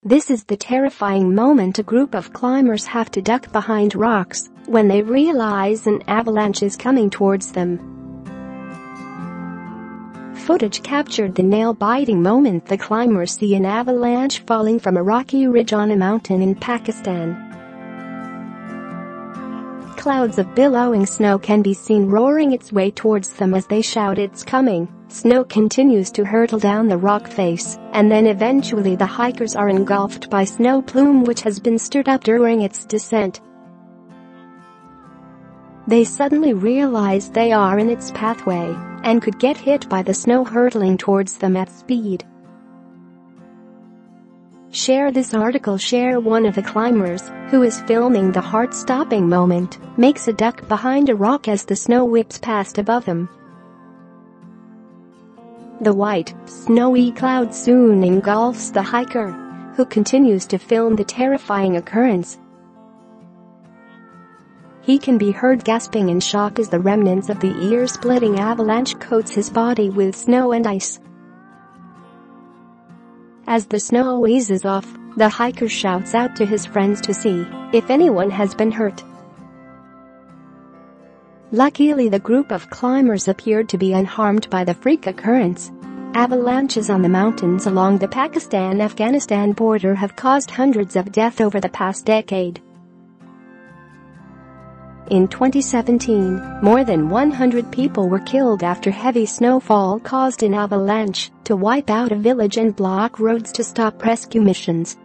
This is the terrifying moment a group of climbers have to duck behind rocks when they realize an avalanche is coming towards them. Footage captured the nail-biting moment the climbers see an avalanche falling from a rocky ridge on a mountain in Pakistan. Clouds of billowing snow can be seen roaring its way towards them as they shout it's coming. Snow continues to hurtle down the rock face, and then eventually the hikers are engulfed by snow plume which has been stirred up during its descent. They suddenly realize they are in its pathway and could get hit by the snow hurtling towards them at speed. Share this article. Share one of the climbers, who is filming the heart-stopping moment, makes a duck behind a rock as the snow whips past above him. The white, snowy cloud soon engulfs the hiker, who continues to film the terrifying occurrence. He can be heard gasping in shock as the remnants of the ear-splitting avalanche coats his body with snow and ice. As the snow eases off, the hiker shouts out to his friends to see if anyone has been hurt. Luckily, the group of climbers appeared to be unharmed by the freak occurrence. Avalanches on the mountains along the Pakistan-Afghanistan border have caused hundreds of deaths over the past decade. In 2017, more than 100 people were killed after heavy snowfall caused an avalanche to wipe out a village and block roads to stop rescue missions.